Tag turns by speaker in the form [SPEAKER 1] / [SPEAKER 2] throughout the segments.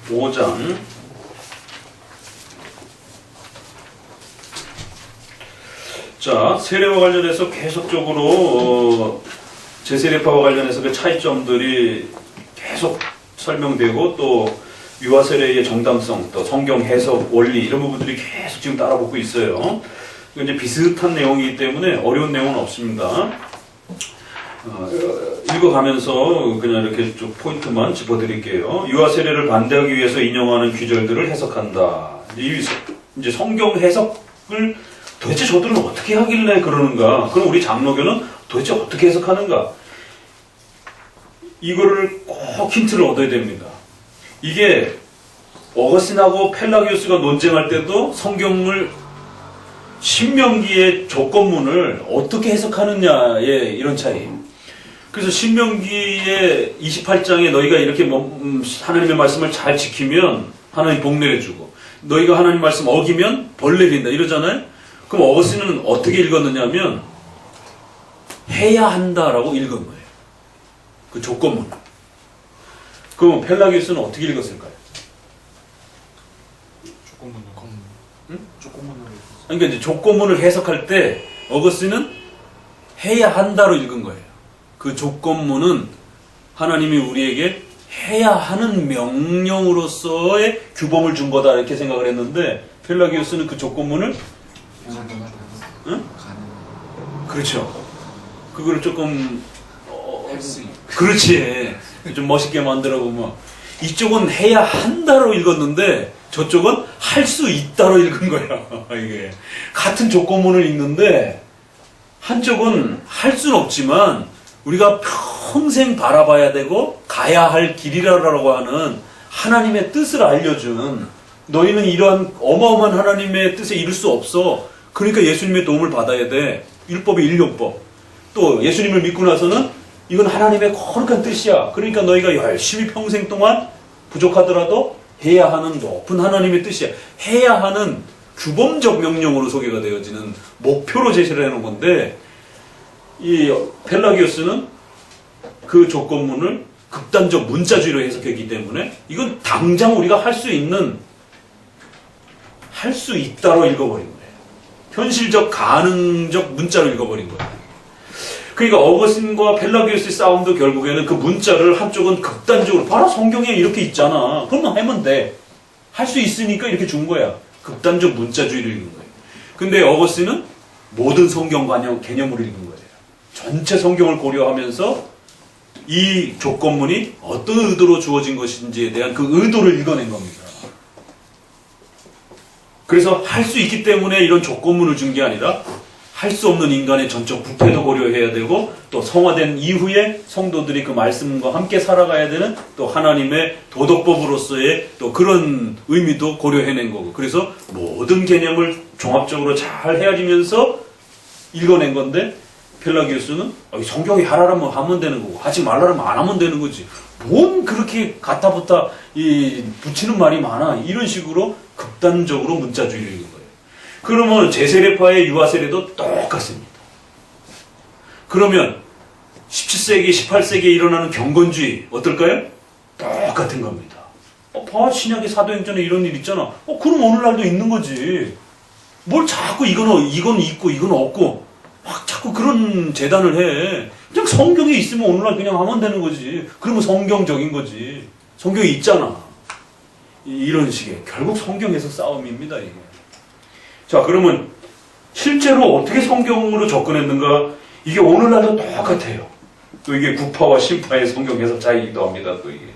[SPEAKER 1] 25장 자, 세례와 관련해서 계속적으로 제세례파와 관련해서 그 차이점들이 계속 설명되고 또 유아 세례의 정당성, 또 성경 해석 원리 이런 부분들이 계속 지금 따라붙고 있어요. 이제 비슷한 내용이기 때문에 어려운 내용은 없습니다. 읽어가면서 그냥 이렇게 좀 포인트만 짚어드릴게요. 유아 세례를 반대하기 위해서 인용하는 규절들을 해석한다. 이제 성경 해석을 도대체 저들은 어떻게 하길래 그러는가? 그럼 우리 장로교는 도대체 어떻게 해석하는가? 이거를 꼭 힌트를 얻어야 됩니다. 이게 어거스틴하고 펠라기우스가 논쟁할 때도 성경을 신명기의 조건문을 어떻게 해석하느냐의 이런 차이. 그래서 신명기의 28장에 너희가 이렇게 하나님의 말씀을 잘 지키면 하나님 복 내려주고 너희가 하나님 말씀 어기면 벌 내린다 이러잖아요. 그럼 어거스틴은 어떻게 읽었느냐면 해야 한다라고 읽은 거예요. 그 조건문을. 그럼 펠라기우스는 어떻게 읽었을까요?
[SPEAKER 2] 조건문을
[SPEAKER 1] 응?
[SPEAKER 2] 조건문을
[SPEAKER 1] 그러니까 이제 조건문을 해석할 때 어거스틴은 해야 한다로 읽은 거예요. 그 조건문은 하나님이 우리에게 해야 하는 명령으로서의 규범을 준 거다 이렇게 생각을 했는데 펠라기우스는 그 조건문을 응? 그렇죠. 그거를 조금 그렇지. 좀 멋있게 만들어 보면 이쪽은 해야 한다로 읽었는데 저쪽은 할 수 있다로 읽은 거야. 이게 같은 조건문을 읽는데 한쪽은 할 수는 없지만 우리가 평생 바라봐야 되고 가야 할 길이라고 하는 하나님의 뜻을 알려준 너희는 이러한 어마어마한 하나님의 뜻에 이룰 수 없어. 그러니까 예수님의 도움을 받아야 돼. 율법의 일용법. 또 예수님을 믿고 나서는 이건 하나님의 거룩한 뜻이야. 그러니까 너희가 열심히 평생 동안 부족하더라도 해야 하는 높은 하나님의 뜻이야. 해야 하는 규범적 명령으로 소개가 되어지는 목표로 제시를 해놓은 건데 이 펠라기우스는 그 조건문을 극단적 문자주의로 해석했기 때문에 이건 당장 우리가 할 수 있는 할 수 있다로 읽어버린 거예요. 현실적 가능적 문자로 읽어버린 거예요. 그러니까 어거스틴과 펠라기우스의 싸움도 결국에는 그 문자를 한쪽은 극단적으로 봐라 성경에 이렇게 있잖아. 그러면 하면 돼. 할 수 있으니까 이렇게 준 거야. 극단적 문자주의를 읽는 거예요. 근데 어거스틴은 모든 성경 개념으로 읽은 거예요. 전체 성경을 고려하면서 이 조건문이 어떤 의도로 주어진 것인지에 대한 그 의도를 읽어낸 겁니다. 그래서 할 수 있기 때문에 이런 조건문을 준 게 아니라 할 수 없는 인간의 전적 부패도 고려해야 되고 또 성화된 이후에 성도들이 그 말씀과 함께 살아가야 되는 또 하나님의 도덕법으로서의 또 그런 의미도 고려해낸 거고 그래서 모든 개념을 종합적으로 잘 헤아리면서 읽어낸 건데 펠라기우스는 성경이 하라면 하면 되는 거고 하지 말라면 안 하면 되는 거지 뭔 그렇게 가타부타 붙이는 말이 많아 이런 식으로 극단적으로 문자주의를 읽은 거예요. 그러면 제세례파의 유아세례도 똑같습니다. 그러면 17세기, 18세기에 일어나는 경건주의 어떨까요? 똑같은 겁니다. 봐 신약의 사도행전에 이런 일 있잖아. 그럼 오늘날도 있는 거지. 뭘 자꾸 이건 있고 이건 없고 막 자꾸 그런 재단을 해. 그냥 성경에 있으면 오늘날 그냥 하면 되는 거지. 그러면 성경적인 거지. 성경에 있잖아. 이런 식의 결국 성경에서 싸움입니다. 이게. 자 그러면 실제로 어떻게 성경으로 접근했는가? 이게 오늘날도 똑같아요. 또 이게 구파와 신파의 성경 해석 차이기도 합니다. 또 이게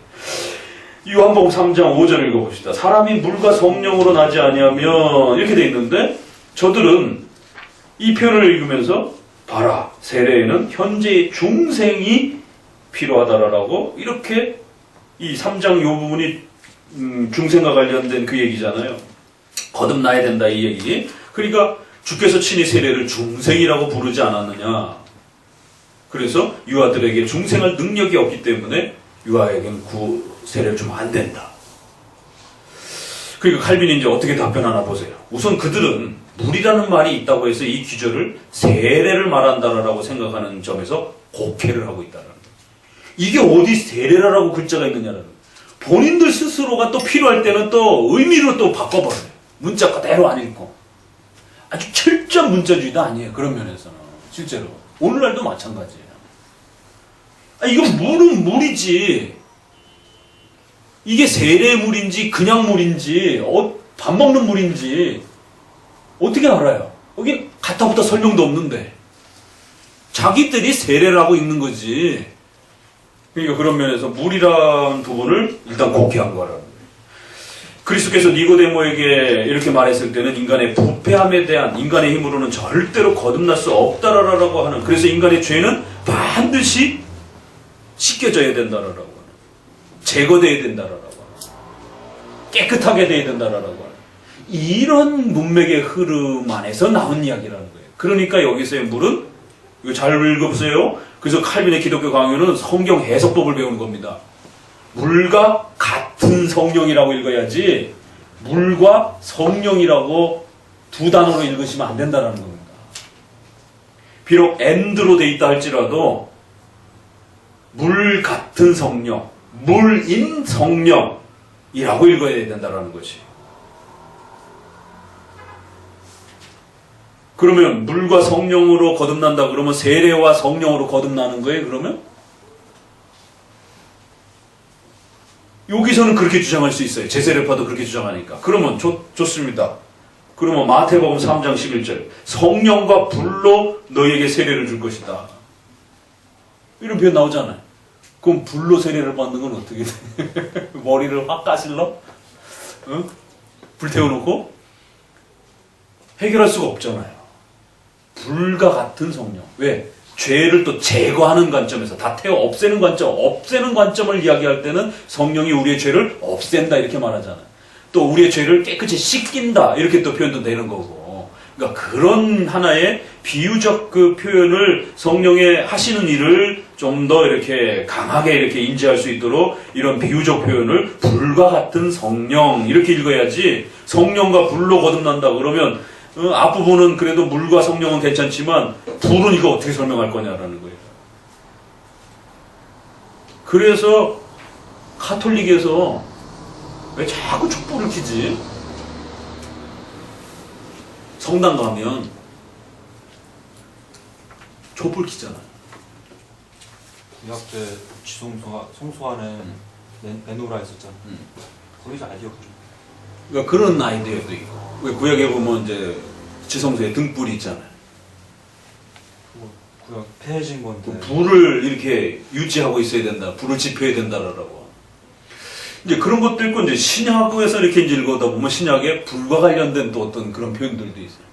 [SPEAKER 1] 요한복음 3장 5절 읽어봅시다. 사람이 물과 성령으로 나지 아니하면 이렇게 돼 있는데 저들은 이 표현을 읽으면서 봐라 세례에는 현재의 중생이 필요하다라고 이렇게 이 3장 요 부분이 중생과 관련된 그 얘기잖아요. 거듭나야 된다 이 얘기. 그러니까 주께서 친히 세례를 중생이라고 부르지 않았느냐. 그래서 유아들에게 중생할 능력이 없기 때문에 유아에게는 세례를 주면 안 된다. 그러니까 칼빈이 이제 어떻게 답변하나 보세요. 우선 그들은 물이라는 말이 있다고 해서 이 규절을 세례를 말한다라고 생각하는 점에서 곡해를 하고 있다는 거예요. 이게 어디 세례라고 글자가 있느냐라는 거예요. 본인들 스스로가 또 필요할 때는 또 의미로 또 바꿔버려요. 문자 그대로 안 읽고. 아주 철저한 문자주의도 아니에요. 그런 면에서는. 실제로. 오늘날도 마찬가지예요. 이건 물은 물이지. 이게 세례물인지 그냥 물인지 밥 먹는 물인지 어떻게 알아요? 여기 가타부터 설명도 없는데 자기들이 세례라고 읽는 거지. 그러니까 그런 면에서 물이라는 부분을 일단 고귀한 거라는 거예요. 그리스도께서 니고데모에게 이렇게 말했을 때는 인간의 부패함에 대한 인간의 힘으로는 절대로 거듭날 수 없다라고 하는, 그래서 인간의 죄는 반드시 씻겨져야 된다라고 하는, 제거돼야 된다라고 하는, 깨끗하게 돼야 된다라고 하는 이런 문맥의 흐름 안에서 나온 이야기라는 거예요. 그러니까 여기서의 물은, 이거 잘 읽어보세요. 그래서 칼빈의 기독교 강요는 성경 해석법을 배우는 겁니다. 물과 같은 성령이라고 읽어야지 물과 성령이라고 두 단어로 읽으시면 안 된다는 겁니다. 비록 and로 돼 있다 할지라도 물 같은 성령, 물인 성령이라고 읽어야 된다는 것이. 그러면 물과 성령으로 거듭난다 그러면 세례와 성령으로 거듭나는 거예요, 그러면? 여기서는 그렇게 주장할 수 있어요. 제세례파도 그렇게 주장하니까. 그러면 좋습니다. 그러면 마태복음 3장 11절 성령과 불로 너희에게 세례를 줄 것이다. 이런 표현 나오잖아요. 그럼 불로 세례를 받는 건 어떻게 돼? 머리를 확 까실러? 응? 불 태워놓고? 해결할 수가 없잖아요. 불과 같은 성령. 왜? 죄를 또 제거하는 관점에서 다 태워 없애는 관점을 이야기할 때는 성령이 우리의 죄를 없앤다 이렇게 말하잖아요. 또 우리의 죄를 깨끗이 씻긴다 이렇게 또 표현도 되는 거고. 그러니까 그런 하나의 비유적 그 표현을 성령의 하시는 일을 좀 더 이렇게 강하게 이렇게 인지할 수 있도록 이런 비유적 표현을 불과 같은 성령 이렇게 읽어야지. 성령과 불로 거듭난다 그러면 앞부분은 그래도 물과 성령은 괜찮지만 불은 이거 어떻게 설명할 거냐라는 거예요. 그래서 가톨릭에서 왜 자꾸 촛불을 켜지? 성당 가면 촛불 켜잖아요.
[SPEAKER 2] 구약 때 성소하는 메노라 있었잖아. 거기서 아이디어가 좀.
[SPEAKER 1] 그러니까 그런 아이디어도 있고. 왜 구약에 보면 이제 지성소에 등불이 있잖아요.
[SPEAKER 2] 구약 폐해진 건데.
[SPEAKER 1] 그 불을 이렇게 유지하고 있어야 된다. 불을 지펴야 된다라고. 이제 그런 것도 있고 이제 신약에서 이렇게 이제 읽어다 보면 신약에 불과 관련된 또 어떤 그런 표현들도 있어요.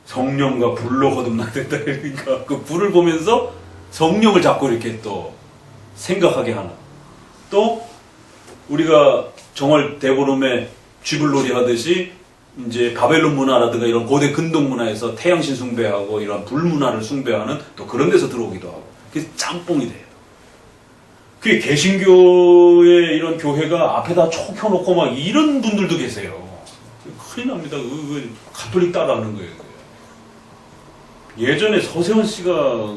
[SPEAKER 1] 성령과 불로 거듭나야 된다. 그러니까 그 불을 보면서 성령을 자꾸 이렇게 또 생각하게 하는. 또 우리가 정월 대보름에 쥐불놀이 하듯이 이제 바벨론 문화라든가 이런 고대 근동 문화에서 태양신 숭배하고 이런 불 문화를 숭배하는 또 그런 데서 들어오기도 하고. 그래서 짬뽕이 돼요. 그게 개신교의 이런 교회가 앞에다 촉 켜놓고 막 이런 분들도 계세요. 큰일 납니다. 가톨릭 따라하는 거예요. 예전에 서세원 씨가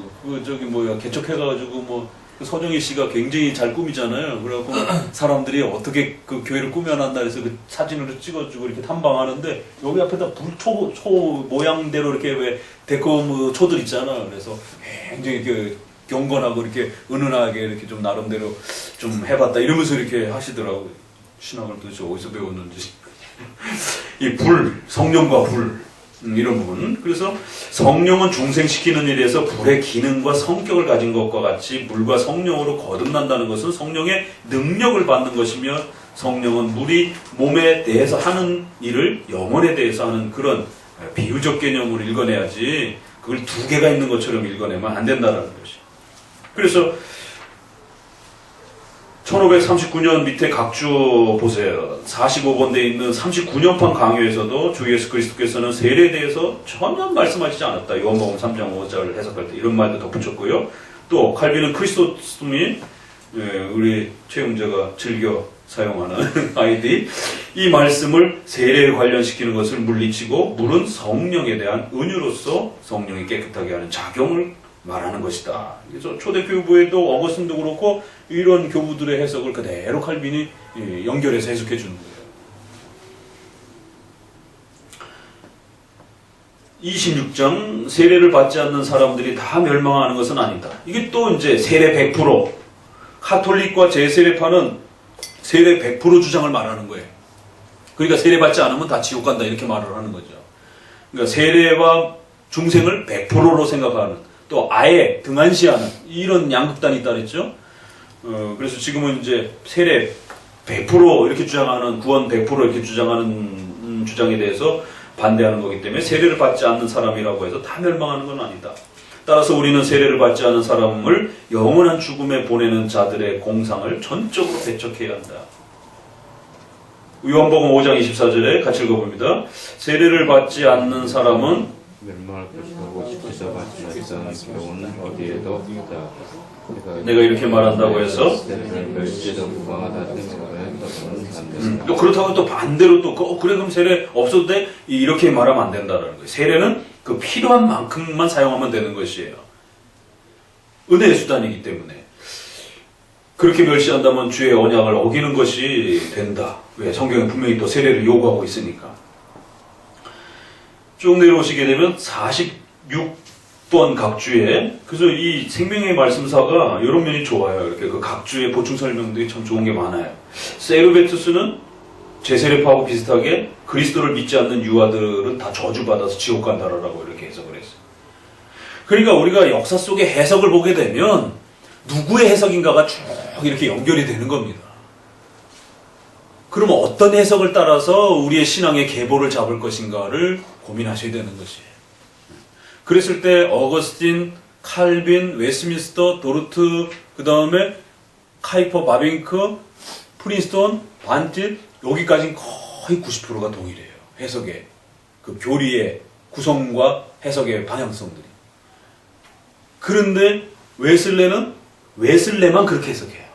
[SPEAKER 1] 개척해가지고 서정희 씨가 굉장히 잘 꾸미잖아요. 그래갖고 사람들이 어떻게 그 교회를 꾸며놨나 해서 그 사진으로 찍어주고 이렇게 탐방하는데 여기 앞에다 초 모양대로 이렇게 왜 데코 초들 있잖아. 그래서 굉장히 그 경건하고 이렇게 은은하게 이렇게 좀 나름대로 좀 해봤다 이러면서 이렇게 하시더라고요. 신학을 도대체 어디서 배웠는지. 이 불, 성령과 불. 이런 부분. 그래서 성령은 중생시키는 일에서 불의 기능과 성격을 가진 것과 같이 물과 성령으로 거듭난다는 것은 성령의 능력을 받는 것이며 성령은 물이 몸에 대해서 하는 일을 영혼에 대해서 하는 그런 비유적 개념으로 읽어내야지 그걸 두 개가 있는 것처럼 읽어내면 안 된다는 것이. 그래서 1539년 밑에 각주 보세요. 45번대에 있는 39년판 강요에서도 주 예수 그리스도께서는 세례에 대해서 전혀 말씀하시지 않았다. 요한복음 3장 5절을 해석할 때 이런 말도 덧붙였고요. 또 칼빈은 크리스토스미, 우리 최영재가 즐겨 사용하는 아이디, 이 말씀을 세례에 관련시키는 것을 물리치고 물은 성령에 대한 은유로서 성령이 깨끗하게 하는 작용을 말하는 것이다. 그래서 초대 교부에도 어거스틴도 그렇고 이런 교부들의 해석을 그대로 칼빈이 연결해서 해석해 주는 거예요. 26장 세례를 받지 않는 사람들이 다 멸망하는 것은 아니다. 이게 또 이제 세례 100% 카톨릭과 제세례파는 세례 100% 주장을 말하는 거예요. 그러니까 세례 받지 않으면 다 지옥 간다 이렇게 말을 하는 거죠. 그러니까 세례와 중생을 100%로 생각하는 또 아예 등한시하는 이런 양극단이 있다 그랬죠. 그래서 지금은 이제 세례 100% 이렇게 주장하는 구원 100% 이렇게 주장하는 주장에 대해서 반대하는 거기 때문에 세례를 받지 않는 사람이라고 해서 다 멸망하는 건 아니다. 따라서 우리는 세례를 받지 않은 사람을 영원한 죽음에 보내는 자들의 공상을 전적으로 배척해야 한다. 요한복음 5장 24절에 같이 읽어봅니다. 세례를 받지 않는 사람은
[SPEAKER 3] 멸망할 것이고 싶어서 받지 않는 경우는 어디에도 없다.
[SPEAKER 1] 내가 이렇게 말한다고 해서 또 그렇다고 또 반대로 또 그래 그럼 세례 없어도 돼? 이렇게 말하면 안 된다는 거예요. 세례는 그 필요한 만큼만 사용하면 되는 것이에요. 은혜의 수단이기 때문에 그렇게 멸시한다면 주의 언약을 어기는 것이 된다. 왜? 성경에 분명히 또 세례를 요구하고 있으니까. 쭉 내려오시게 되면 46번 각주에 그래서 이 생명의 말씀사가 이런 면이 좋아요. 이렇게 그 각주의 보충 설명들이 참 좋은 게 많아요. 세르베투스는 제세례파하고 비슷하게 그리스도를 믿지 않는 유아들은 다 저주받아서 지옥 간다라고 이렇게 해석을 했어요. 그러니까 우리가 역사 속의 해석을 보게 되면 누구의 해석인가가 쭉 이렇게 연결이 되는 겁니다. 그러면 어떤 해석을 따라서 우리의 신앙의 계보를 잡을 것인가를 고민하셔야 되는 것이에요. 그랬을 때 어거스틴, 칼빈, 웨스민스터, 도르트, 그 다음에 카이퍼, 바빙크, 프린스턴, 반틸 여기까지는 거의 90%가 동일해요. 해석의 그 교리의 구성과 해석의 방향성들이. 그런데 웨슬레만 그렇게 해석해요.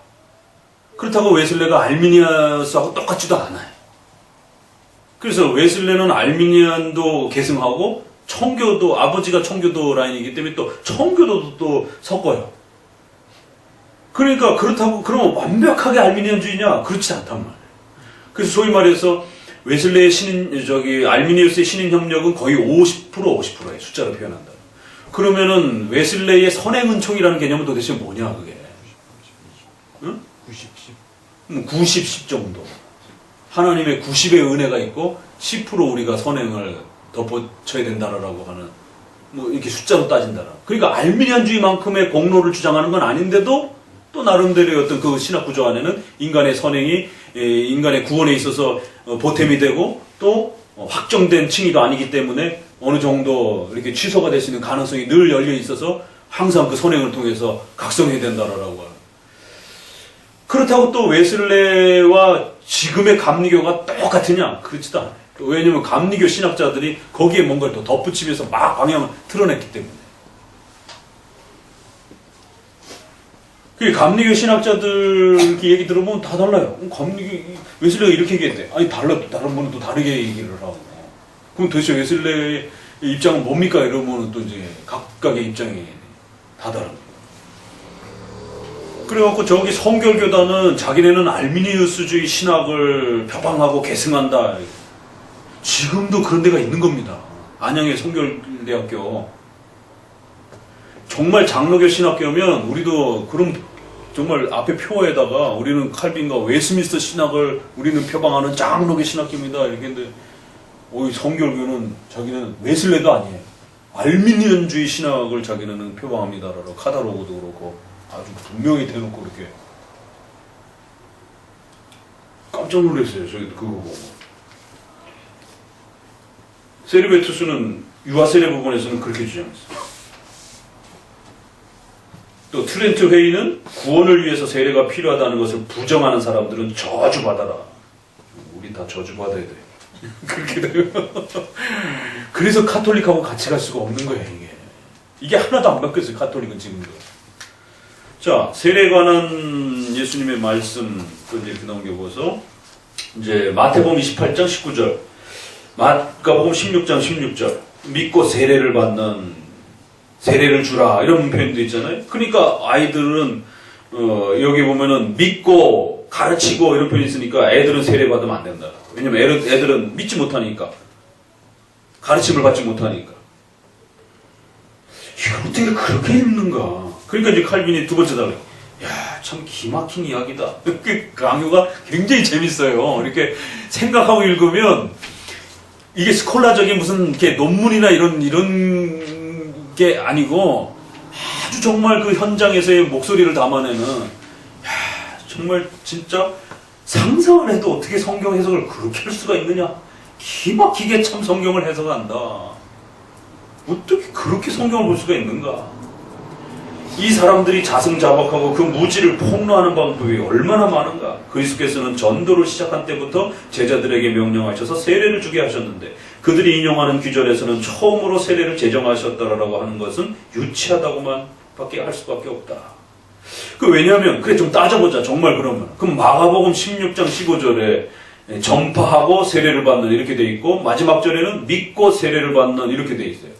[SPEAKER 1] 그렇다고 웨슬레가 알미니아스하고 똑같지도 않아요. 그래서 웨슬레는 알미니안도 계승하고 청교도, 아버지가 청교도 라인이기 때문에 또 청교도도 또 섞어요. 그러니까 그렇다고 그러면 완벽하게 알미니안주의냐? 그렇지 않단 말이에요. 그래서 소위 말해서 웨슬레의 알미니우스의 신인 협력은 거의 50%예요. 숫자로 표현한다. 그러면은 웨슬레의 선행은총이라는 개념은 도대체 뭐냐 그게? 응? 90, 10 정도. 하나님의 90의 은혜가 있고 10% 우리가 선행을 덧붙여야 된다라고 하는 뭐 이렇게 숫자로 따진다라. 그러니까 알미니안주의만큼의 공로를 주장하는 건 아닌데도 또 나름대로의 어떤 그 신학 구조 안에는 인간의 선행이 인간의 구원에 있어서 보탬이 되고 또 확정된 칭의도 아니기 때문에 어느 정도 이렇게 취소가 될 수 있는 가능성이 늘 열려 있어서 항상 그 선행을 통해서 각성해야 된다라고 하는. 그렇다고 또 웨슬레와 지금의 감리교가 똑같으냐? 그렇지도 않아요. 왜냐면 감리교 신학자들이 거기에 뭔가를 더 덧붙이면서 막 방향을 틀어냈기 때문에. 그 감리교 신학자들 얘기 들어보면 다 달라요. 감리교 웨슬레가 이렇게 얘기했대. 아니 다른 분은 또 다르게 얘기를 하고. 그럼 도대체 웨슬레의 입장은 뭡니까? 이러면 또 이제 각각의 입장이 다 다릅니다. 그래갖고 저기 성결교단은 자기네는 알미니우스주의 신학을 표방하고 계승한다. 지금도 그런 데가 있는 겁니다. 안양의 성결대학교. 정말 장로교 신학교면 우리도 그럼 정말 앞에 표어에다가 우리는 칼빈과 웨스민스터 신학을 우리는 표방하는 장로교 신학교입니다. 이렇게 했는데 성결교는 자기는 웨슬레도 아니에요. 알미니언주의 신학을 자기는 표방합니다라고 카다로그도 그렇고 아주 분명히 대놓고 그렇게 깜짝 놀랐어요. 저희도 그거 보고. 세르베투스는 유아세례 부분에서는 그렇게 주장했어요. 또 트렌트 회의는 구원을 위해서 세례가 필요하다는 것을 부정하는 사람들은 저주받아라. 우리 다 저주받아야 돼. 그렇게 되면 그래서 카톨릭하고 같이 갈 수가 없는 거예요. 이게 하나도 안 바뀌었어요. 카톨릭은 지금도. 자, 세례에 관한 예수님의 말씀 또 이렇게 넘겨보서 이제 마태복음 28장 19절, 마가복음 16장 16절 믿고 세례를 받는 세례를 주라 이런 표현도 있잖아요. 그러니까 아이들은 여기 보면은 믿고 가르치고 이런 표현이 있으니까 애들은 세례 받으면 안 된다. 왜냐면 애들은 믿지 못하니까 가르침을 받지 못하니까. 이걸 어떻게 그렇게 읽는가? 그러니까 이제 칼빈이 두 번째 달래. 야, 참 기막힌 이야기다. 그 강요가 굉장히 재밌어요. 이렇게 생각하고 읽으면 이게 스콜라적인 무슨 이렇게 논문이나 이런 게 아니고 아주 정말 그 현장에서의 목소리를 담아내는 야, 정말 진짜 상상을 해도 어떻게 성경 해석을 그렇게 할 수가 있느냐? 기막히게 참 성경을 해석한다. 어떻게 그렇게 성경을 볼 수가 있는가? 이 사람들이 자승자박하고 그 무지를 폭로하는 방법이 얼마나 많은가? 그리스도께서는 전도를 시작한 때부터 제자들에게 명령하셔서 세례를 주게 하셨는데 그들이 인용하는 규절에서는 처음으로 세례를 제정하셨다라고 하는 것은 유치하다고만 밖에 할 수밖에 없다. 왜냐하면 그래 좀 따져보자. 정말 그러면 그럼 마가복음 16장 15절에 전파하고 세례를 받는 이렇게 돼 있고 마지막 절에는 믿고 세례를 받는 이렇게 돼 있어요.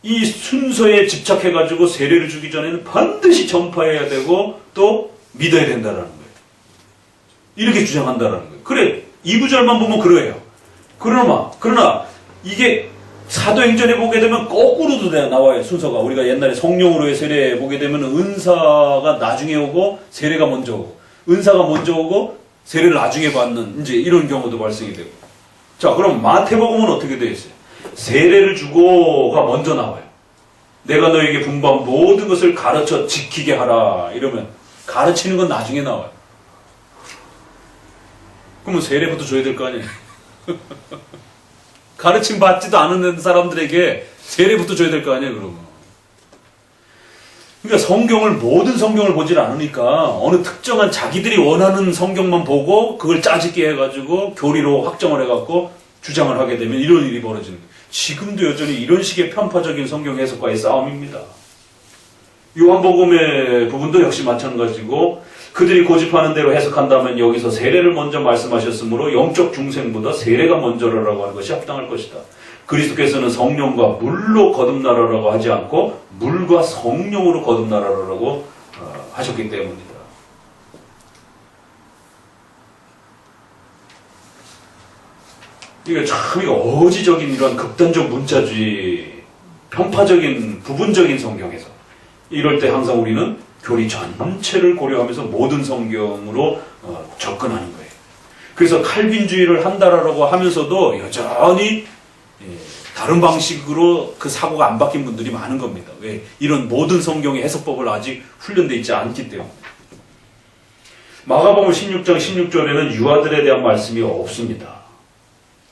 [SPEAKER 1] 이 순서에 집착해가지고 세례를 주기 전에는 반드시 전파해야 되고 또 믿어야 된다라는 거예요. 이렇게 주장한다라는 거예요. 그래, 2구절만 보면 그래요. 그러나 이게 사도행전에 보게 되면 거꾸로도 나와요. 순서가. 우리가 옛날에 성령으로의 세례 보게 되면 은사가 나중에 오고 세례가 먼저 오고 은사가 먼저 오고 세례를 나중에 받는 이제 이런 경우도 발생이 되고. 자, 그럼 마태복음은 어떻게 되어 있어요? 세례를 주고가 먼저 나와요. 내가 너에게 분부한 모든 것을 가르쳐 지키게 하라. 이러면 가르치는 건 나중에 나와요. 그러면 세례부터 줘야 될 거 아니에요? 가르침 받지도 않은 사람들에게 세례부터 줘야 될 거 아니에요, 그러면. 그러니까 모든 성경을 보질 않으니까 어느 특정한 자기들이 원하는 성경만 보고 그걸 짜집게 해가지고 교리로 확정을 해갖고 주장을 하게 되면 이런 일이 벌어지는 거예요. 지금도 여전히 이런 식의 편파적인 성경 해석과의 싸움입니다. 요한복음의 부분도 역시 마찬가지고 그들이 고집하는 대로 해석한다면 여기서 세례를 먼저 말씀하셨으므로 영적 중생보다 세례가 먼저라고 하는 것이 합당할 것이다. 그리스도께서는 성령과 물로 거듭나라라고 하지 않고 물과 성령으로 거듭나라라고 하셨기 때문이다. 이게 참 어지적인 이런 극단적 문자주의, 편파적인 부분적인 성경에서 이럴 때 항상 우리는 교리 전체를 고려하면서 모든 성경으로 접근하는 거예요. 그래서 칼빈주의를 한다라고 하면서도 여전히 다른 방식으로 그 사고가 안 바뀐 분들이 많은 겁니다. 왜? 이런 모든 성경의 해석법을 아직 훈련되어 있지 않기 때문에. 마가복음 16장 16절에는 유아들에 대한 말씀이 없습니다.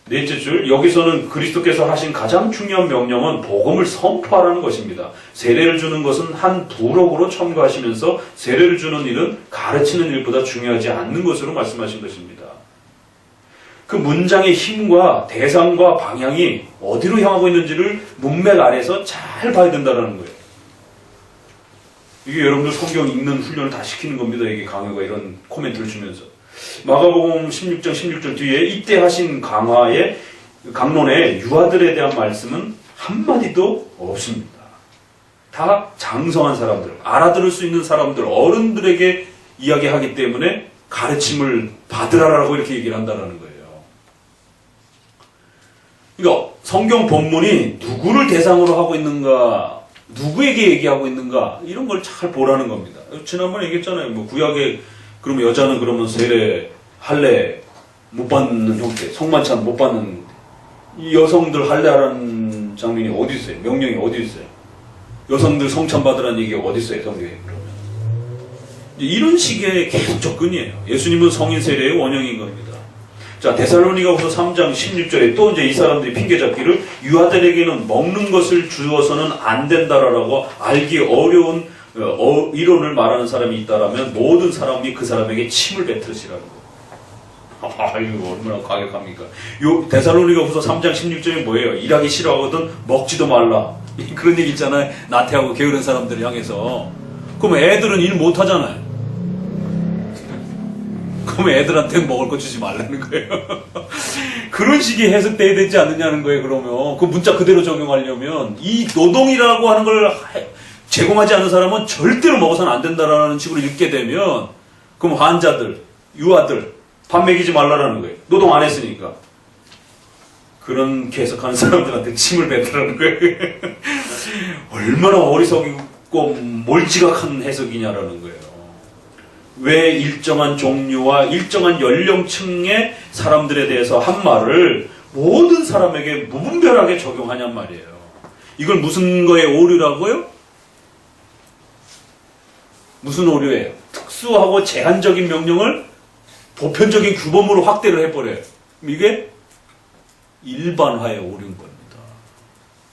[SPEAKER 1] 넷째 줄, 여기서는 그리스도께서 하신 가장 중요한 명령은 복음을 선포하라는 것입니다. 세례를 주는 것은 한 부록으로 첨가하시면서 세례를 주는 일은 가르치는 일보다 중요하지 않는 것으로 말씀하신 것입니다. 그 문장의 힘과 대상과 방향이 어디로 향하고 있는지를 문맥 아래서 잘 봐야 된다는 거예요. 이게 여러분들 성경 읽는 훈련을 다 시키는 겁니다. 이게 강요가 이런 코멘트를 주면서. 마가복음 16장 16절 뒤에 이때 하신 강론에 유아들에 대한 말씀은 한마디도 없습니다. 다 장성한 사람들, 알아들을 수 있는 사람들, 어른들에게 이야기하기 때문에 가르침을 받으라라고 이렇게 얘기를 한다는 거예요. 그러니까 성경 본문이 누구를 대상으로 하고 있는가, 누구에게 얘기하고 있는가, 이런 걸 잘 보라는 겁니다. 지난번에 얘기했잖아요. 뭐 구약에 그러면 여자는 그러면 세례, 할례 못 받는 형태, 성만찬 못 받는 형태. 이 여성들 할례하라는 장면이 어디 있어요? 명령이 어디 있어요? 여성들 성찬 받으라는 얘기가 어디 있어요? 성경에 그러면. 이런 식의 계속 접근이에요. 예수님은 성인 세례의 원형인 겁니다. 자, 데살로니가후서 3장 16절에 또 이제 이 사람들이 핑계 잡기를 유아들에게는 먹는 것을 주어서는 안 된다라고 알기 어려운 이론을 말하는 사람이 있다라면 모든 사람이 그 사람에게 침을 뱉으시라는 거. 이거 얼마나 과격합니까? 요 데살로니가후서 3장 16절이 뭐예요? 일하기 싫어하거든 먹지도 말라. 그런 얘기 있잖아요. 나태하고 게으른 사람들을 향해서. 그럼 애들은 일 못 하잖아요. 그럼 애들한테 먹을 거 주지 말라는 거예요. 그런 식이 해석돼야 되지 않느냐는 거예요. 그러면 그 문자 그대로 적용하려면 이 노동이라고 하는 걸 제공하지 않은 사람은 절대로 먹어서는 안 된다라는 식으로 읽게 되면 그럼 환자들, 유아들 밥 먹이지 말라라는 거예요. 노동 안 했으니까. 그런 해석하는 사람들한테 침을 뱉으라는 거예요. 얼마나 어리석고 몰지각한 해석이냐라는 거예요. 왜 일정한 종류와 일정한 연령층의 사람들에 대해서 한 말을 모든 사람에게 무분별하게 적용하냔 말이에요. 이걸 무슨 거에 오류라고요? 무슨 오류예요? 특수하고 제한적인 명령을 보편적인 규범으로 확대를 해버려요. 이게 일반화의 오류인 겁니다.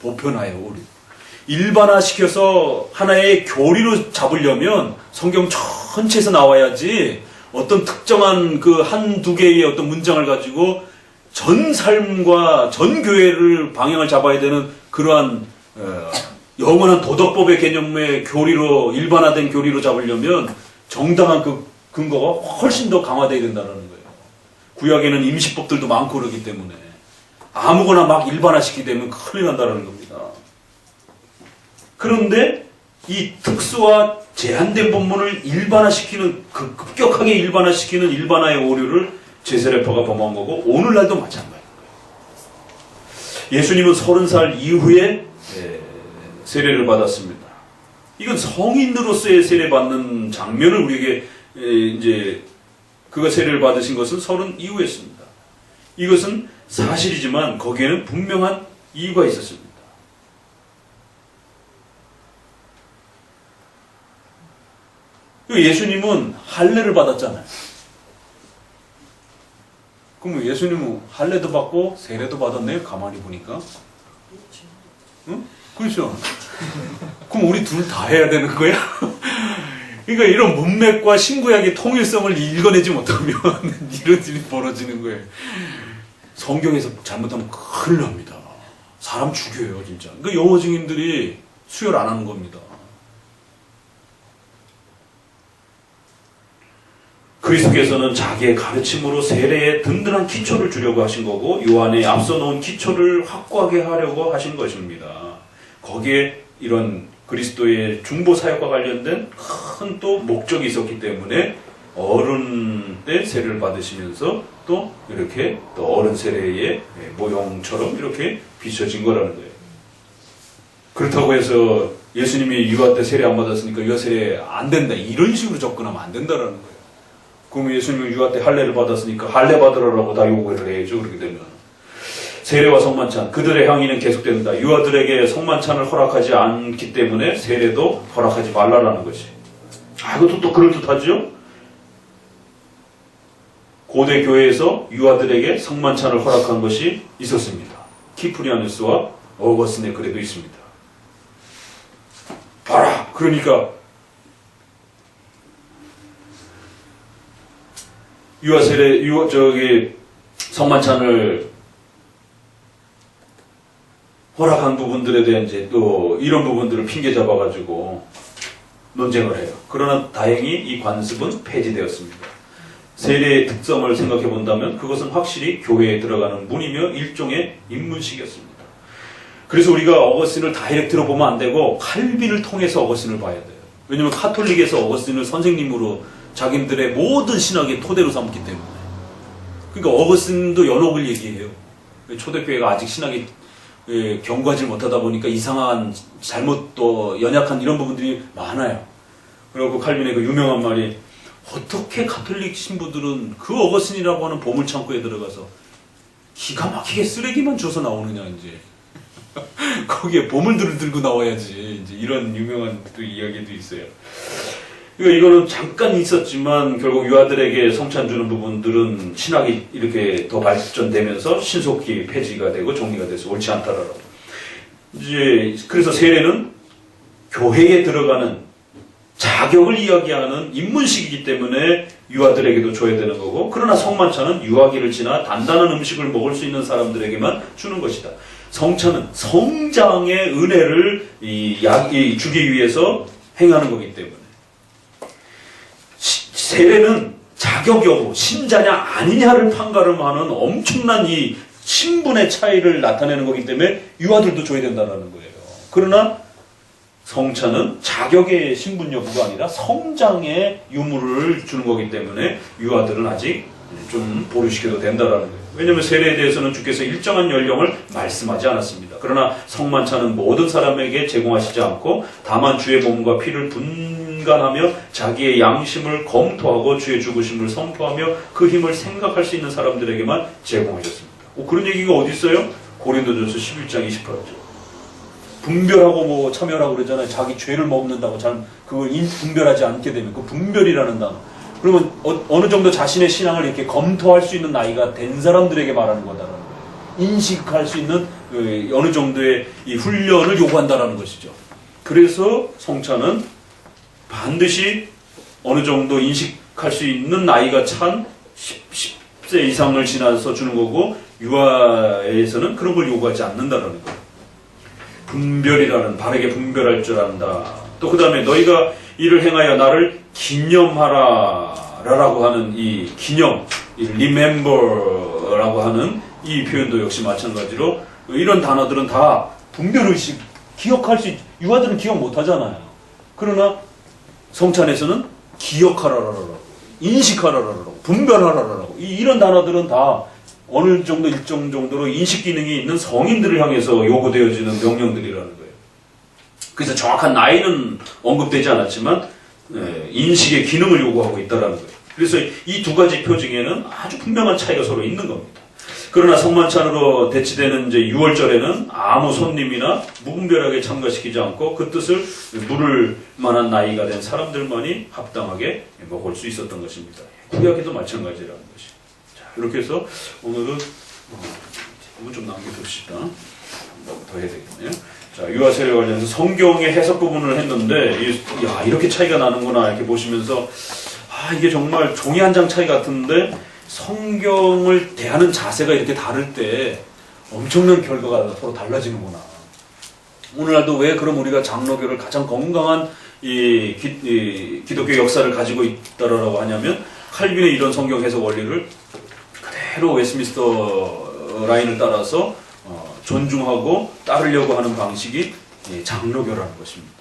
[SPEAKER 1] 보편화의 오류. 일반화시켜서 하나의 교리로 잡으려면 성경 전체에서 나와야지 어떤 특정한 그 한두 개의 어떤 문장을 가지고 전 삶과 전 교회를 방향을 잡아야 되는 그러한 영원한 도덕법의 개념의 교리로 일반화된 교리로 잡으려면 정당한 그 근거가 훨씬 더 강화되어야 된다는 거예요. 구약에는 임시법들도 많고 그러기 때문에 아무거나 막 일반화시키게 되면 큰일 난다는 겁니다. 그런데 이 특수와 제한된 본문을 일반화시키는 그 급격하게 일반화시키는 일반화의 오류를 제세례파가 범한 거고 오늘날도 마찬가지인 거예요. 예수님은 30살 이후에 세례를 받았습니다. 이건 성인으로서의 세례받는 장면을 우리에게 이제 그가 세례를 받으신 것은 30 이후였습니다. 이것은 사실이지만 거기에는 분명한 이유가 있었습니다. 예수님은 할례를 받았잖아요. 그럼 예수님은 할례도 받고 세례도 받았네요. 가만히 보니까. 응? 그렇죠. 그럼 우리 둘 다 해야 되는 거야? 그러니까 이런 문맥과 신구약의 통일성을 읽어내지 못하면 이런 일이 벌어지는 거예요. 성경에서 잘못하면 큰일 납니다. 사람 죽여요, 진짜. 그러니까 여호 증인들이 수혈 안 하는 겁니다. 그리스도께서는 자기의 가르침으로 세례에 든든한 기초를 주려고 하신 거고 요한에 앞서 놓은 기초를 확고하게 하려고 하신 것입니다. 거기에 이런 그리스도의 중보 사역과 관련된 큰 또 목적이 있었기 때문에 어른 때 세례를 받으시면서 또 이렇게 또 어른 세례의 모형처럼 이렇게 비춰진 거라는 거예요. 그렇다고 해서 예수님이 유아 때 세례 안 받았으니까 유아 세례 안 된다 이런 식으로 접근하면 안 된다라는 거예요. 그럼 예수님이 유아 때 할례를 받았으니까 할례 받으라고 다 요구를 해야죠. 그렇게 되면 세례와 성만찬 그들의 향위는 계속된다. 유아들에게 성만찬을 허락하지 않기 때문에 세례도 허락하지 말라라는 것이. 이것도 또 그럴듯하죠. 고대 교회에서 유아들에게 성만찬을 허락한 것이 있었습니다. 키프리아누스와 어거스틴의 글에도 있습니다. 봐라. 그러니까 유아 세례, 성만찬을 허락한 부분들에 대한 이제 또 이런 부분들을 핑계 잡아가지고 논쟁을 해요. 그러나 다행히 이 관습은 폐지되었습니다. 세례의 특성을 생각해 본다면 그것은 확실히 교회에 들어가는 문이며 일종의 입문식이었습니다. 그래서 우리가 어거스틴을 다이렉트로 보면 안 되고 칼빈을 통해서 어거스틴을 봐야 돼요. 왜냐하면 카톨릭에서 어거스틴을 선생님으로 자기들의 모든 신학의 토대로 삼기 때문에. 그러니까 어거스틴도 연옥을 얘기해요. 초대교회가 아직 신학이 경과하지 못하다 보니까 이상한 잘못 또 연약한 이런 부분들이 많아요. 그리고 칼빈의 그 유명한 말이 어떻게 가톨릭 신부들은 그 어거스틴이라고 하는 보물창고에 들어가서 기가 막히게 쓰레기만 줘서 나오느냐 이제 거기에 보물들을 들고 나와야지 이제 이런 유명한 또 이야기도 있어요. 이거는 잠깐 있었지만 결국 유아들에게 성찬 주는 부분들은 신학이 이렇게 더 발전되면서 신속히 폐지가 되고 정리가 돼서 옳지 않다라고. 이제 그래서 세례는 교회에 들어가는 자격을 이야기하는 입문식이기 때문에 유아들에게도 줘야 되는 거고, 그러나 성만찬은 유아기를 지나 단단한 음식을 먹을 수 있는 사람들에게만 주는 것이다. 성찬은 성장의 은혜를 주기 위해서 행하는 거기 때문에. 세례는 자격 여부, 신자냐 아니냐를 판가름하는 엄청난 이 신분의 차이를 나타내는 거기 때문에 유아들도 줘야 된다는 거예요. 그러나 성찬은 자격의 신분 여부가 아니라 성장의 유무를 주는 거기 때문에 유아들은 아직 좀 보류시켜도 된다라는 거예요. 왜냐하면 세례에 대해서는 주께서 일정한 연령을 말씀하지 않았습니다. 그러나 성만찬은 모든 사람에게 제공하시지 않고 다만 주의 몸과 피를 분간하며 자기의 양심을 검토하고 주의 죽으심을 선포하며 그 힘을 생각할 수 있는 사람들에게만 제공하셨습니다. 그런 얘기가 어디 있어요? 고린도전서 11장 28절. 분별하고 뭐 참여라고 그러잖아요. 자기 죄를 먹는다고 그걸 분별하지 않게 되면 그 분별이라는 단어. 그러면 어느 정도 자신의 신앙을 이렇게 검토할 수 있는 나이가 된 사람들에게 말하는 거다라는 거예요. 인식할 수 있는 어느 정도의 이 훈련을 요구한다라는 것이죠. 그래서 성찬은 반드시 어느 정도 인식할 수 있는 나이가 찬 10세 이상을 지나서 주는 거고 유아에서는 그런 걸 요구하지 않는다라는 거예요. 분별이라는 바르게 분별할 줄 안다. 또 그 다음에 너희가 이를 행하여 나를 기념하라 라고 하는 이 기념, 이 remember라고 하는 이 표현도 역시 마찬가지로 이런 단어들은 다 분별의식, 기억할 수 유아들은 기억 못하잖아요. 그러나 성찬에서는 기억하라라고, 인식하라라고, 분별하라라고 이런 단어들은 다 어느 정도 일정 정도로 인식 기능이 있는 성인들을 향해서 요구되어지는 명령들이라는 거예요. 그래서 정확한 나이는 언급되지 않았지만 인식의 기능을 요구하고 있다는 거예요. 그래서 이 두 가지 표 중에는 아주 분명한 차이가 서로 있는 겁니다. 그러나 성만찬으로 대치되는 이제 6월절에는 아무 손님이나 무분별하게 참가시키지 않고 그 뜻을 물을 만한 나이가 된 사람들만이 합당하게 먹을 수 있었던 것입니다. 구약에도 마찬가지라는 것이. 이렇게 해서 오늘은 한번 좀 남겨둡시다. 더 해야 되겠네요. 자, 유아 세례 관련해서 성경의 해석 부분을 했는데, 야, 이렇게 차이가 나는구나, 이렇게 보시면서, 이게 정말 종이 한 장 차이 같은데, 성경을 대하는 자세가 이렇게 다를 때 엄청난 결과가 서로 달라지는구나. 오늘날도 왜 그럼 우리가 장로교를 가장 건강한 기독교 역사를 가지고 있다라고 하냐면, 칼빈의 이런 성경 해석 원리를 그대로 웨스트민스터 라인을 따라서 존중하고 따르려고 하는 방식이 장로교라는 것입니다.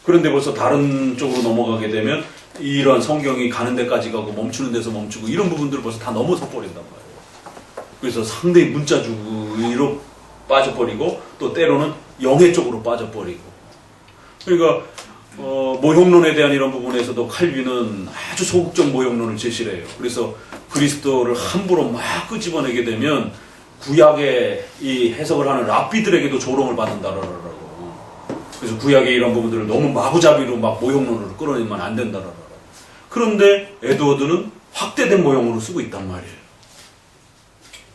[SPEAKER 1] 그런데 벌써 다른 쪽으로 넘어가게 되면 이런 성경이 가는 데까지 가고 멈추는 데서 멈추고 이런 부분들을 벌써 다 넘어서 버린단 말이에요. 그래서 상당히 문자주의로 빠져버리고 또 때로는 영의 쪽으로 빠져버리고. 그러니까 모형론에 대한 이런 부분에서도 칼빈은 아주 소극적 모형론을 제시를 해요. 그래서 그리스도를 함부로 막 끄집어내게 되면 구약의 이 해석을 하는 랍비들에게도 조롱을 받는다라고. 그래서 구약의 이런 부분들을 너무 마구잡이로 막 모형론으로 끌어내면 안 된다라고. 그런데 에드워드는 확대된 모형으로 쓰고 있단 말이에요.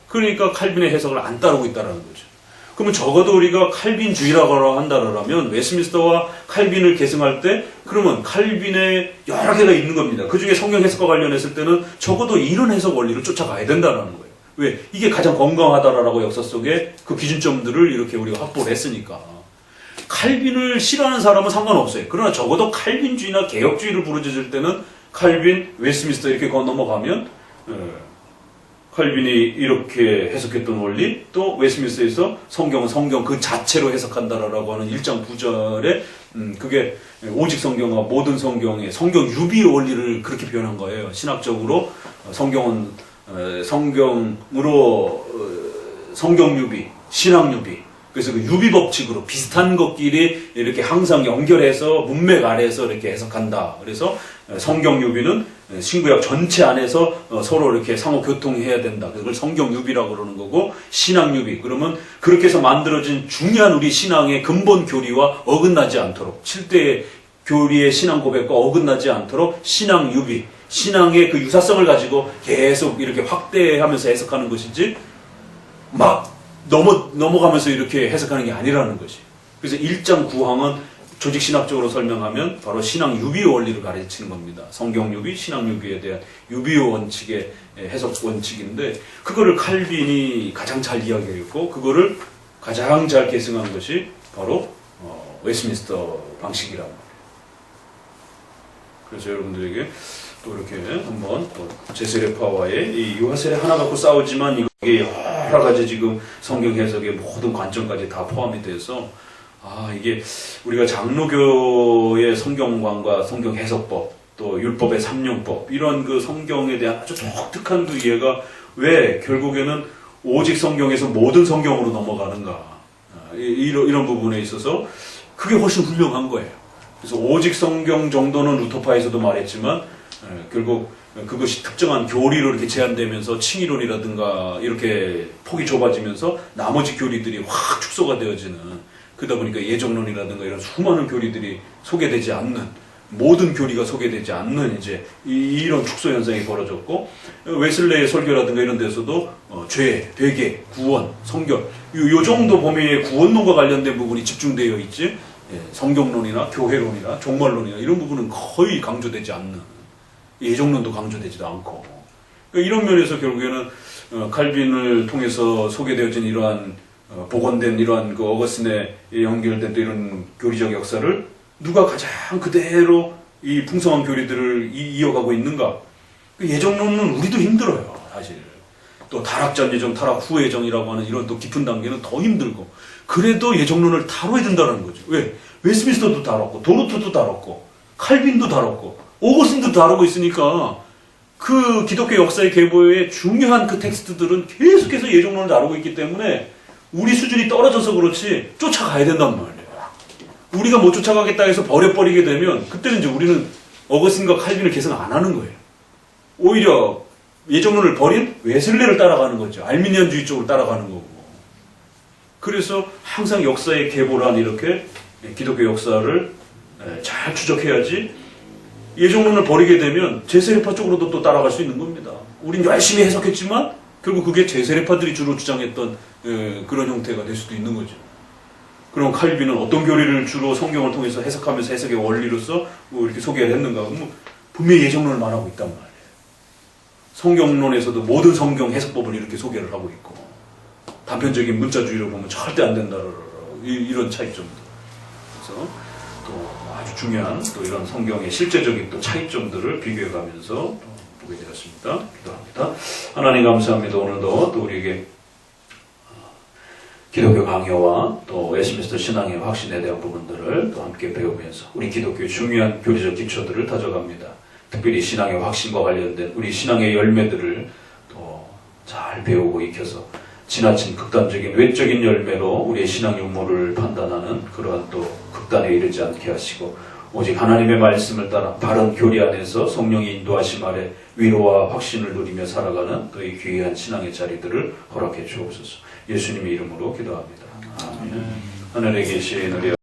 [SPEAKER 1] 그러니까 칼빈의 해석을 안 따르고 있다는 거죠. 그러면 적어도 우리가 칼빈주의라고 한다라면 웨스민스터와 칼빈을 계승할 때 그러면 칼빈의 여러 개가 있는 겁니다. 그 중에 성경 해석과 관련했을 때는 적어도 이런 해석 원리를 쫓아가야 된다는 거예요. 왜? 이게 가장 건강하다라고 역사 속에 그 기준점들을 이렇게 우리가 확보를 했으니까. 칼빈을 싫어하는 사람은 상관없어요. 그러나 적어도 칼빈주의나 개혁주의를 부르짖을 때는 칼빈, 웨스민스터 이렇게 넘어가면 칼빈이 이렇게 해석했던 원리, 또 웨스민스터에서 성경은 성경 그 자체로 해석한다라고 하는 1장 9절에 그게 오직 성경과 모든 성경의 성경 유비의 원리를 그렇게 표현한 거예요. 신학적으로 성경은 성경으로 성경 유비, 신학 유비. 그래서 그 유비 법칙으로 비슷한 것끼리 이렇게 항상 연결해서 문맥 아래에서 이렇게 해석한다. 그래서 성경 유비는 신구약 전체 안에서 서로 이렇게 상호 교통해야 된다. 그걸 성경 유비라고 그러는 거고, 신학 유비. 그러면 그렇게 해서 만들어진 중요한 우리 신앙의 근본 교리와 어긋나지 않도록, 7대 교리의 신앙 고백과 어긋나지 않도록 신앙 유비, 신앙의 그 유사성을 가지고 계속 이렇게 확대하면서 해석하는 것이지, 막 넘어가면서 이렇게 해석하는 게 아니라는 것이. 그래서 1장 9항은 조직신학적으로 설명하면 바로 신앙 유비 원리를 가르치는 겁니다. 성경 유비, 신앙 유비에 대한 유비 원칙의 해석 원칙인데, 그거를 칼빈이 가장 잘 이야기했고, 그거를 가장 잘 계승한 것이 바로 웨스민스터 방식이라고 합니다. 그래서 여러분들에게 또 이렇게 한번 제세례파와의 이 유아세례 하나 갖고 싸우지만 이게 여러 가지 지금 성경 해석의 모든 관점까지 다 포함이 돼서 이게 우리가 장로교의 성경관과 성경 해석법 또 율법의 삼용법 이런 그 성경에 대한 아주 독특한 그 이해가 왜 결국에는 오직 성경에서 모든 성경으로 넘어가는가 이런 부분에 있어서 그게 훨씬 훌륭한 거예요. 그래서 오직 성경 정도는 루터파에서도 말했지만 결국 그것이 특정한 교리로 이렇게 제한되면서 칭의론이라든가 이렇게 폭이 좁아지면서 나머지 교리들이 확 축소가 되어지는 그러다 보니까 예정론이라든가 이런 수많은 교리들이 소개되지 않는 모든 교리가 소개되지 않는 이제 이런 축소 현상이 벌어졌고 웨슬레의 설교라든가 이런 데서도 죄, 회개, 구원, 성결 요 정도 범위의 구원론과 관련된 부분이 집중되어 있지 성경론이나 교회론이나 종말론이나 이런 부분은 거의 강조되지 않는 예정론도 강조되지도 않고 그러니까 이런 면에서 결국에는 칼빈을 통해서 소개되어진 이러한 복원된 이러한 그 어거스틴에 연결된 또 이런 교리적 역사를 누가 가장 그대로 이 풍성한 교리들을 이어가고 있는가? 예정론은 우리도 힘들어요, 사실. 또 타락전 예정, 타락 후 예정이라고 하는 이런 또 깊은 단계는 더 힘들고. 그래도 예정론을 다뤄야 된다는 거죠. 왜? 웨스민스터도 다뤘고, 도르트도 다뤘고, 칼빈도 다뤘고, 오거스틴도 다루고 있으니까 그 기독교 역사의 계보의 중요한 그 텍스트들은 계속해서 예정론을 다루고 있기 때문에 우리 수준이 떨어져서 그렇지 쫓아가야 된단 말이에요. 우리가 못 쫓아가겠다 해서 버려버리게 되면 그때는 이제 우리는 어거스틴과 칼빈을 계속 안 하는 거예요. 오히려 예정론을 버린 웨슬레를 따라가는 거죠. 알미니안주의 쪽으로 따라가는 거고. 그래서 항상 역사의 계보란 이렇게 기독교 역사를 잘 추적해야지 예정론을 버리게 되면 제세례파 쪽으로도 또 따라갈 수 있는 겁니다. 우린 열심히 해석했지만 결국 그게 제세례파들이 주로 주장했던 그런 형태가 될 수도 있는 거죠. 그럼 칼빈은 어떤 교리를 주로 성경을 통해서 해석하면서 해석의 원리로서 뭐 이렇게 소개를 했는가? 분명히 예정론을 말하고 있단 말이에요. 성경론에서도 모든 성경 해석법을 이렇게 소개를 하고 있고 단편적인 문자주의로 보면 절대 안 된다 이런 차이점들. 그래서 또 아주 중요한 또 이런 성경의 실제적인 또 차이점들을 비교해가면서 보게 되었습니다. 기도합니다. 하나님 감사합니다. 오늘도 또 우리에게 기독교 강요와 또 웨스민스터 신앙의 확신에 대한 부분들을 또 함께 배우면서 우리 기독교의 중요한 교리적 기초들을 다져갑니다. 특별히 신앙의 확신과 관련된 우리 신앙의 열매들을 또 잘 배우고 익혀서 지나친 극단적인 외적인 열매로 우리의 신앙 유무를 판단하는 그러한 또 극단에 이르지 않게 하시고 오직 하나님의 말씀을 따라 바른 교리 안에서 성령의 인도하심 아래 위로와 확신을 누리며 살아가는 또 이 귀한 신앙의 자리들을 허락해 주옵소서. 예수님의 이름으로 기도합니다. 아멘. 하늘에 계신 우리